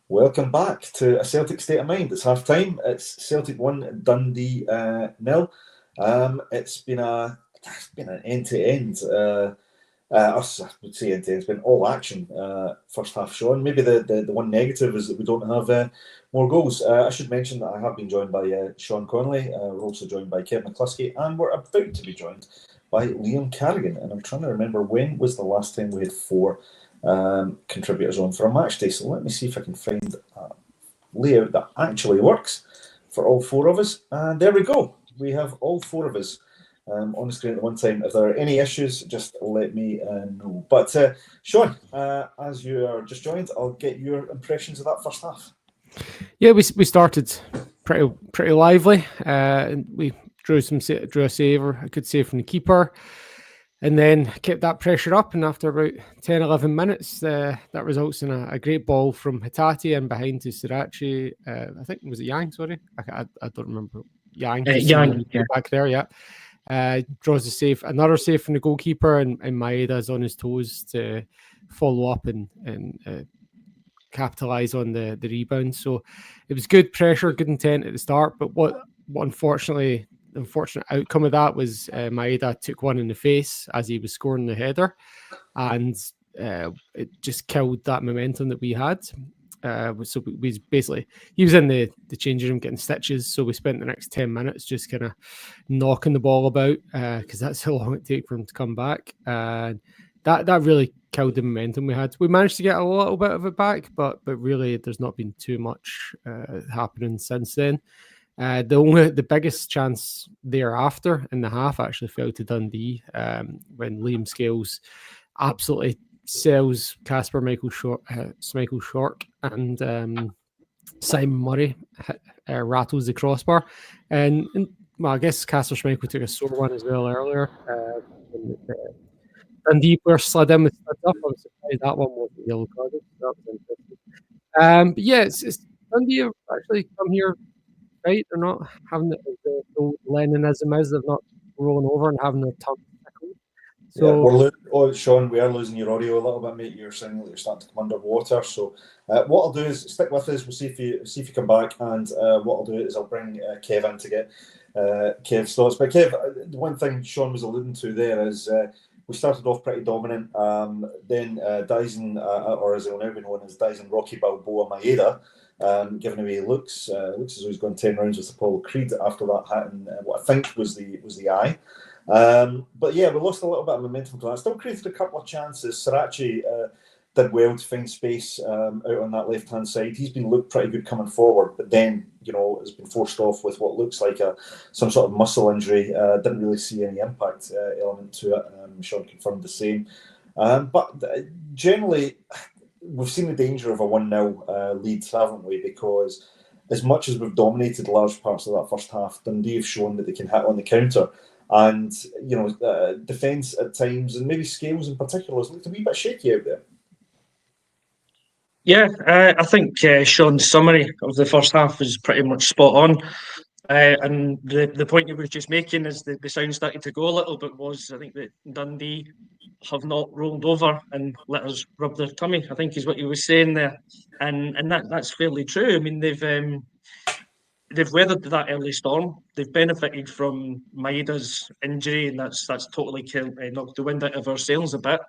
Welcome back to A Celtic State of Mind. It's half time. It's Celtic 1, Dundee 0. It's been an end to end. I would say end to end. It's been all action first half. Sean, maybe the one negative is that we don't have more goals. I should mention that I have been joined by Sean Connolly. We're also joined by Kevin McCluskey, and we're about to be joined by Liam Carrigan. And I'm trying to remember, when was the last time we had four contributors on for a match day? So let me see if I can find a layout that actually works for all four of us. And there we go. We have all four of us on the screen at one time. If there are any issues, just let me know. But Sean, as you are just joined, I'll get your impressions of that first half. Yeah, we started pretty lively. We drew a save, or a good save from the keeper, and then kept that pressure up. And after about 10-11 minutes, that results in a great ball from Hatate and behind to Sriracha. I think, was it Yang? Sorry, I don't remember. Yang. Yang, yeah. Back there, yeah. Draws the save, another save from the goalkeeper, and Maeda's on his toes to follow up and capitalise on the rebound. So it was good pressure, good intent at the start. But what unfortunate outcome of that was Maeda took one in the face as he was scoring the header, and it just killed that momentum that we had. So we basically, he was in the changing room getting stitches, so we spent the next 10 minutes just kind of knocking the ball about, because that's how long it takes for him to come back. That really killed the momentum we had. We managed to get a little bit of it back, but really there's not been too much happening since then. The biggest chance thereafter in the half actually fell to Dundee, when Liam Scales absolutely sells Casper Michael Shork, and Simon Murray rattles the crossbar. And well, I guess Casper Schmeichel took a sore one as well earlier. Dundee player slid in with studs up. I was surprised that one wasn't yellow carded. So that was interesting. But yeah, it's Dundee have actually come here right. They're not having the old Leninism is. They're not rolling over and having their tongue tickled. So, Sean, we are losing your audio a little bit, mate. You're sounding like you're starting to come underwater. So, what I'll do is stick with us. We'll see if you come back, and what I'll do is I'll bring Kev in to get Kev's thoughts. But Kev, the one thing Sean was alluding to there is we started off pretty dominant. Then Dyson, or as he'll now be known as Dyson Rocky Balboa Maeda, giving away looks as though he's gone 10 rounds with Apollo Creed after that hitting what I think was the eye. But yeah, we lost a little bit of momentum to that. Still created a couple of chances. Sriracha did well to find space out on that left-hand side. He's been looked pretty good coming forward, but then, has been forced off with what looks like some sort of muscle injury. Didn't really see any impact element to it. Sean confirmed the same. But generally, we've seen the danger of a 1-0 lead, haven't we? Because as much as we've dominated large parts of that first half, Dundee have shown that they can hit on the counter. And, defence at times, and maybe Scales in particular, has looked a wee bit shaky out there. Yeah, I think Sean's summary of the first half was pretty much spot on. And the point he was just making is that the sound started to go a little bit was, I think, that Dundee have not rolled over and let us rub their tummy, I think is what he was saying there. And that's fairly true. I mean, they've weathered that early storm. They've benefited from Maeda's injury, and that's totally knocked the wind out of our sails a bit.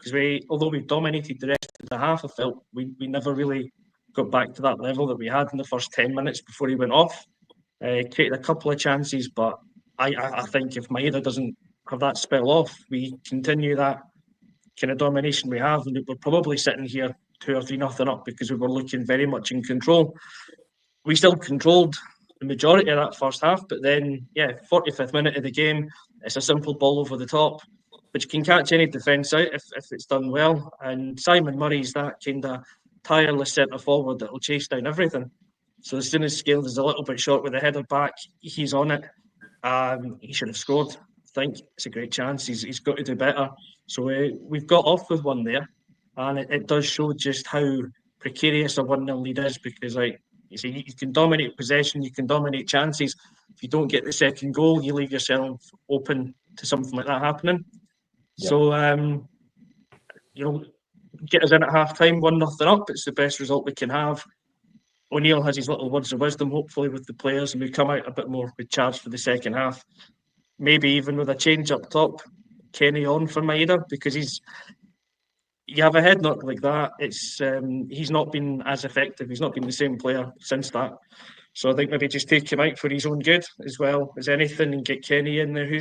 Because although we've dominated the rest of the half, I felt we never really got back to that level that we had in the first 10 minutes before he went off. Created a couple of chances, but I think if Maeda doesn't have that spell off, we continue that kind of domination we have, and we're probably sitting here 2 or 3-0 up because we were looking very much in control. We still controlled the majority of that first half, but then, 45th minute of the game, it's a simple ball over the top, but you can catch any defence out if it's done well. And Simon Murray's that kind of tireless centre forward that will chase down everything. So as soon as Scales is a little bit short with the header back, he's on it. He should have scored. I think it's a great chance. He's got to do better. So we've got off with one there, and it does show just how precarious a 1-0 lead is, because you can dominate possession, you can dominate chances. If you don't get the second goal, you leave yourself open to something like that happening. Yeah. So, get us in at half time, 1-0 up. It's the best result we can have. O'Neill has his little words of wisdom, hopefully, with the players, and we come out a bit more with charge for the second half. Maybe even with a change up top, Kenny on for Maeda, because you have a head knock like that. He's not been as effective. He's not been the same player since that. So I think maybe just take him out for his own good as well as anything, and get Kenny in there, who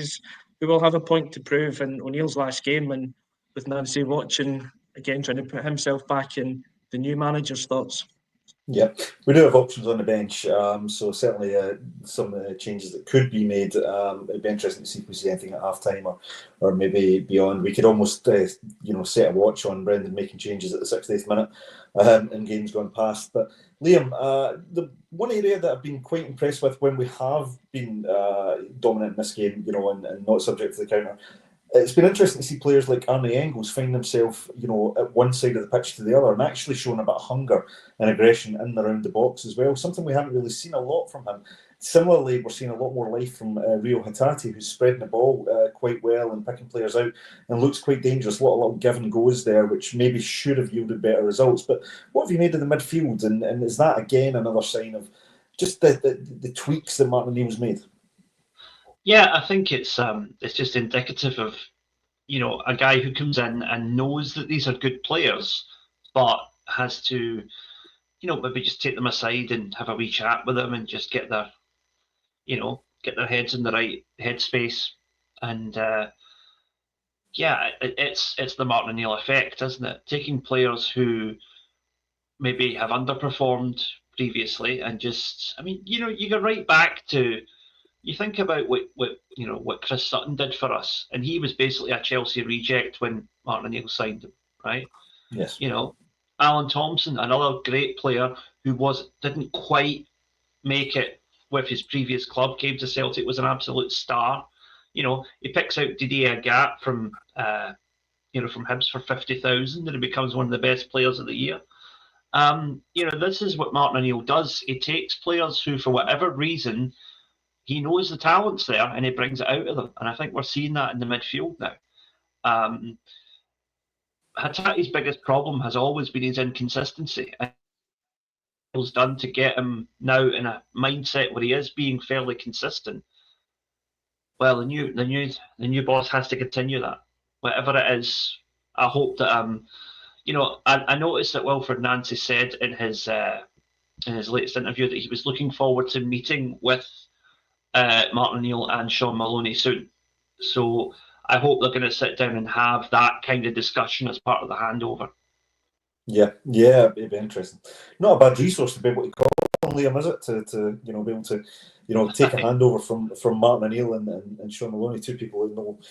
will have a point to prove in O'Neill's last game, and with Nancy watching again, trying to put himself back in the new manager's thoughts. Yeah, we do have options on the bench, so certainly some changes that could be made. It'd be interesting to see if we see anything at half time or maybe beyond. We could almost set a watch on Brendan making changes at the 68th minute in games gone past. But Liam, the one area that I've been quite impressed with when we have been dominant in this game, and not subject to the counter. It's been interesting to see players like Arne Engels find themselves, at one side of the pitch to the other, and actually showing a bit of hunger and aggression in and around the box as well. Something we haven't really seen a lot from him. Similarly, we're seeing a lot more life from Rio Hatate, who's spreading the ball quite well and picking players out and looks quite dangerous. A lot of little give and goes there, which maybe should have yielded better results. But what have you made of the midfield? And is that again another sign of just the tweaks that Martin O'Neill's made? Yeah, I think it's just indicative of, a guy who comes in and knows that these are good players, but has to, maybe just take them aside and have a wee chat with them and just get their heads in the right headspace. And it's the Martin O'Neill effect, isn't it? Taking players who maybe have underperformed previously and just, you go right back to. You think about what Chris Sutton did for us, and he was basically a Chelsea reject when Martin O'Neill signed him, right? Yes. Alan Thompson, another great player who didn't quite make it with his previous club, came to Celtic, was an absolute star. He picks out Didier Agat from Hibs for 50,000, and he becomes one of the best players of the year. This is what Martin O'Neill does. He takes players who, for whatever reason, he knows the talent's there and he brings it out of them. And I think we're seeing that in the midfield now. Hatate's biggest problem has always been his inconsistency. And what's done to get him now in a mindset where he is being fairly consistent. Well, the new boss has to continue that. Whatever it is, I hope that I noticed that Wilfred Nancy said in his latest interview that he was looking forward to meeting with Martin O'Neill and Sean Maloney soon. So I hope they're going to sit down and have that kind of discussion as part of the handover. Yeah, it'd be interesting. Not a bad resource to be able to call on Liam, is it? To be able to take a handover from Martin O'Neill and Sean Maloney, two people who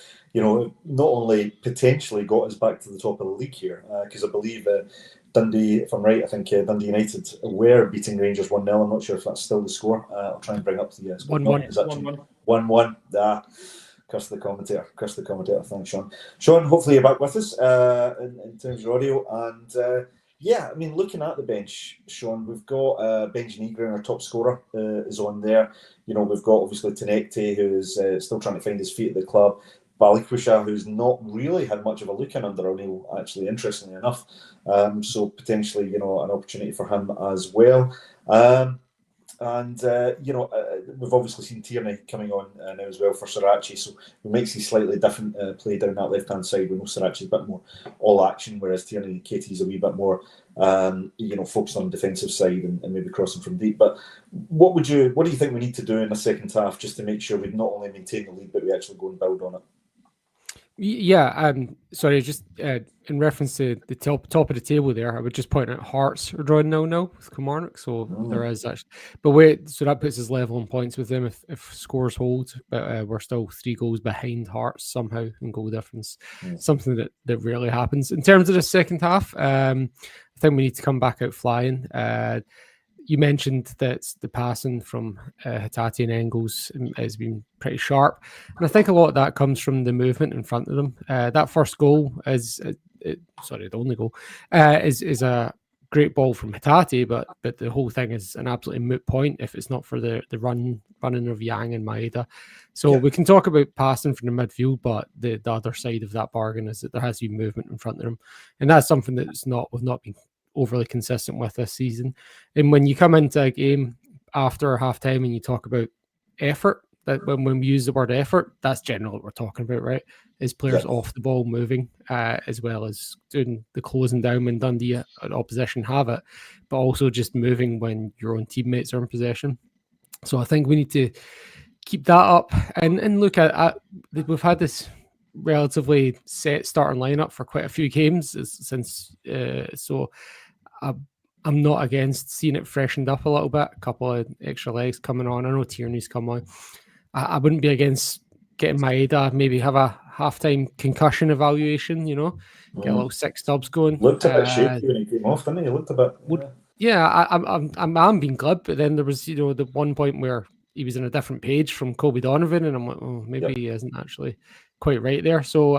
not only potentially got us back to the top of the league here, because I believe Dundee, if I'm right, I think Dundee United were beating Rangers 1-0. I'm not sure if that's still the score. I'll try and bring up the score. 1-1. 1-1. Curse the commentator. Thanks, Sean. Sean, hopefully you're back with us in terms of audio. And looking at the bench, Sean, we've got Benji Negrin, our top scorer, is on there. We've got obviously Tenekte, who is still trying to find his feet at the club. Balikwisha, who's not really had much of a look in under O'Neill, actually, interestingly enough. So potentially, an opportunity for him as well. We've obviously seen Tierney coming on now as well for Sirachi, so we might see slightly different play down that left-hand side. We know Sirachi's a bit more all action, whereas Tierney and Katie's a wee bit more, focused on the defensive side and maybe crossing from deep. But what do you think we need to do in the second half just to make sure we not only maintain the lead, but we actually go and build on it? Yeah, sorry, just in reference to the top of the table there, I would just point out Hearts are drawing 0-0 with Kilmarnock, so there is actually. But so that puts us level in points with them if scores hold, but we're still 3 goals behind Hearts somehow in goal difference, something that rarely happens. In terms of the second half, I think we need to come back out flying. You mentioned that the passing from Hatate and Engels has been pretty sharp. And I think a lot of that comes from the movement in front of them. That first goal the only goal, is a great ball from Hatate, but the whole thing is an absolutely moot point if it's not for the running of Yang and Maeda. So we can talk about passing from the midfield, but the other side of that bargain is that there has to be movement in front of them. And that's something we've not been overly consistent with this season. And when you come into a game after half time and you talk about effort, that when we use the word effort, that's generally what we're talking about, right? Is players off the ball moving, as well as doing the closing down when Dundee an opposition have it, but also just moving when your own teammates are in possession. So I think we need to keep that up and look at we've had this relatively set starting lineup for quite a few games since, so I'm not against seeing it freshened up a little bit, a couple of extra legs coming on. I know Tierney's come on. I wouldn't be against getting Maeda, maybe have a halftime concussion evaluation, get a little 6 dubs going. Looked a bit shaky when he came off, didn't he? He looked a bit. Yeah, I'm being glib, but then there was, the one point where he was on a different page from Kobe Donovan, and I'm like, oh, maybe he isn't actually quite right there. So,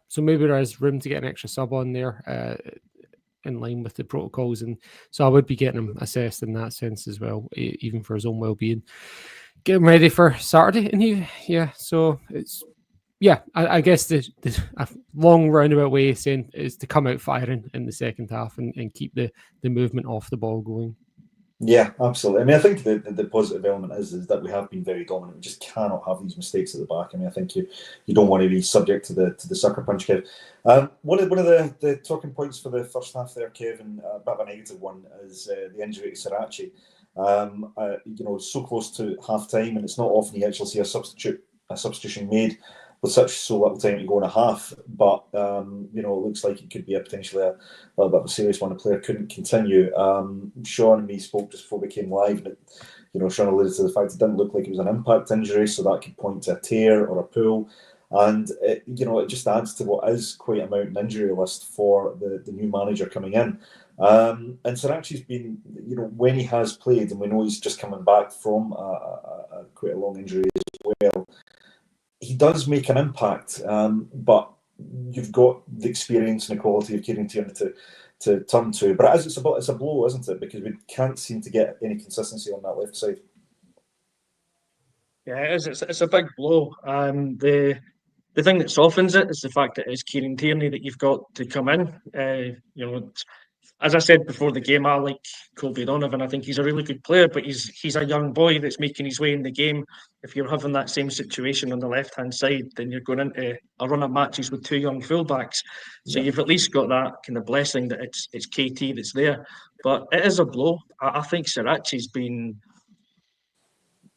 so maybe there is room to get an extra sub on there, in line with the protocols, and so I would be getting him assessed in that sense as well, even for his own well-being. Get him ready for Saturday, and so it's I guess the long roundabout way of saying is to come out firing in the second half and keep the movement off the ball going. Yeah, absolutely. I mean, I think the positive element is that we have been very dominant. We just cannot have these mistakes at the back. I mean, I think you don't want to be subject to the sucker punch, Kev. One of the talking points for the first half there, Kevin, a bit of a negative one, is the injury to Sirachi. So close to half time, and it's not often you actually see a substitution made with so little time to go in a half. But it looks like it could be potentially a little bit of a serious one. The player couldn't continue. Sean and me spoke just before we came live, and Sean alluded to the fact it didn't look like it was an impact injury, so that could point to a tear or a pull. And it just adds to what is quite a mountain injury list for the new manager coming in. And Sirachi's been, when he has played, and we know he's just coming back from a quite a long injury as well, he does make an impact, but you've got the experience and the quality of Kieran Tierney to turn to. But it's a blow, isn't it? Because we can't seem to get any consistency on that left side. Yeah, it is. It's a big blow. The thing that softens it is the fact that it's Kieran Tierney that you've got to come in. As I said before the game, I like Kobe Donovan. I think he's a really good player, but he's a young boy that's making his way in the game. If you're having that same situation on the left-hand side, then you're going into a run of matches with 2 young fullbacks. So you've at least got that kind of blessing that it's KT that's there. But it is a blow. I think Sirachi's been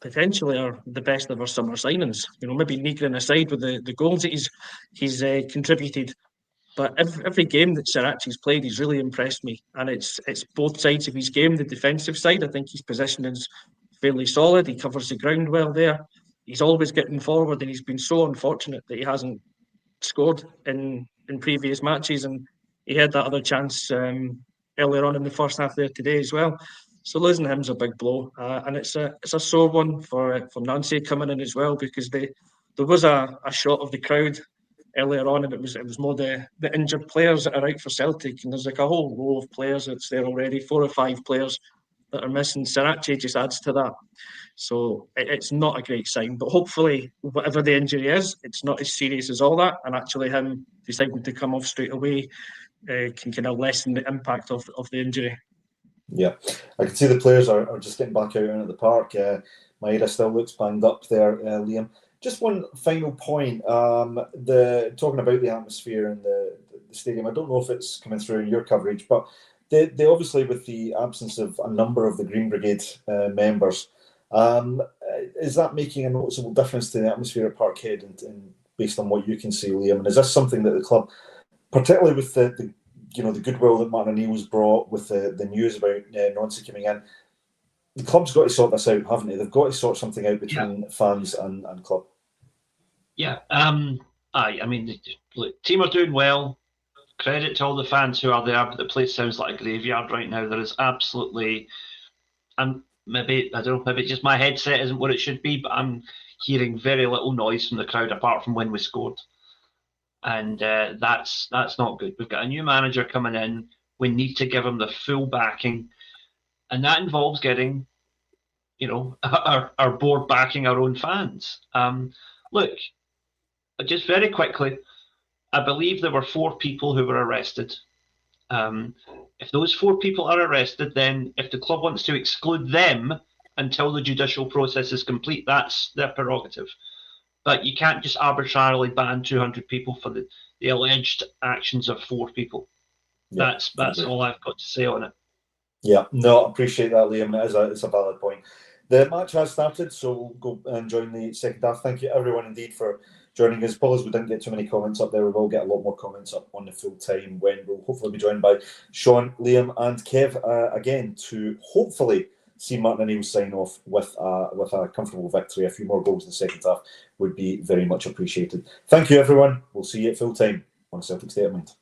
potentially the best of our summer signings. Maybe Negrin aside with the goals that he's contributed. But every game that Sirachi's played, he's really impressed me. And it's both sides of his game. The defensive side, I think his positioning is fairly solid. He covers the ground well there. He's always getting forward, and he's been so unfortunate that he hasn't scored in previous matches. And he had that other chance earlier on in the first half there today as well. So losing him's a big blow. And it's a sore one for Nancy coming in as well, because there was a shot of the crowd earlier on, and it was more the injured players that are out for Celtic, and there's like a whole row of players that's there already, 4 or 5 players that are missing. Sirachi just adds to that, so it's not a great sign. But hopefully, whatever the injury is, it's not as serious as all that, and actually him deciding to come off straight away can kind of lessen the impact of the injury. Yeah, I can see the players are just getting back out at the park. Maeda still looks banged up there, Liam. Just one final point, talking about the atmosphere in the stadium. I don't know if it's coming through in your coverage, but they obviously, with the absence of a number of the Green Brigade members, is that making a noticeable difference to the atmosphere at Parkhead and based on what you can see, Liam? And is this something that the club, particularly with the goodwill that Martin O'Neill's brought with the news about Nancy coming in, the club's got to sort this out, haven't they? They've got to sort something out between fans and club. Yeah. I mean, look, team are doing well. Credit to all the fans who are there, but the place sounds like a graveyard right now. There is absolutely, maybe just my headset isn't what it should be, but I'm hearing very little noise from the crowd apart from when we scored. And that's not good. We've got a new manager coming in. We need to give him the full backing. And that involves getting, our board backing our own fans. Look, just very quickly, I believe there were 4 people who were arrested If those 4 people are arrested, then if the club wants to exclude them until the judicial process is complete, that's their prerogative. But you can't just arbitrarily ban 200 people for the alleged actions of 4 people. Yeah, that's all I've got to say on it. Yeah, no, I appreciate that, Liam. It's a valid point. The match has started, so we'll go and join the second half. Thank you, everyone, indeed, for joining us. Apologies we didn't get too many comments up there. We will get a lot more comments up on the full time when we'll hopefully be joined by Sean, Liam, and Kev again to hopefully see Martin O'Neill sign off with a comfortable victory. A few more goals in the second half would be very much appreciated. Thank you, everyone. We'll see you at full time on Celtic State of Mind.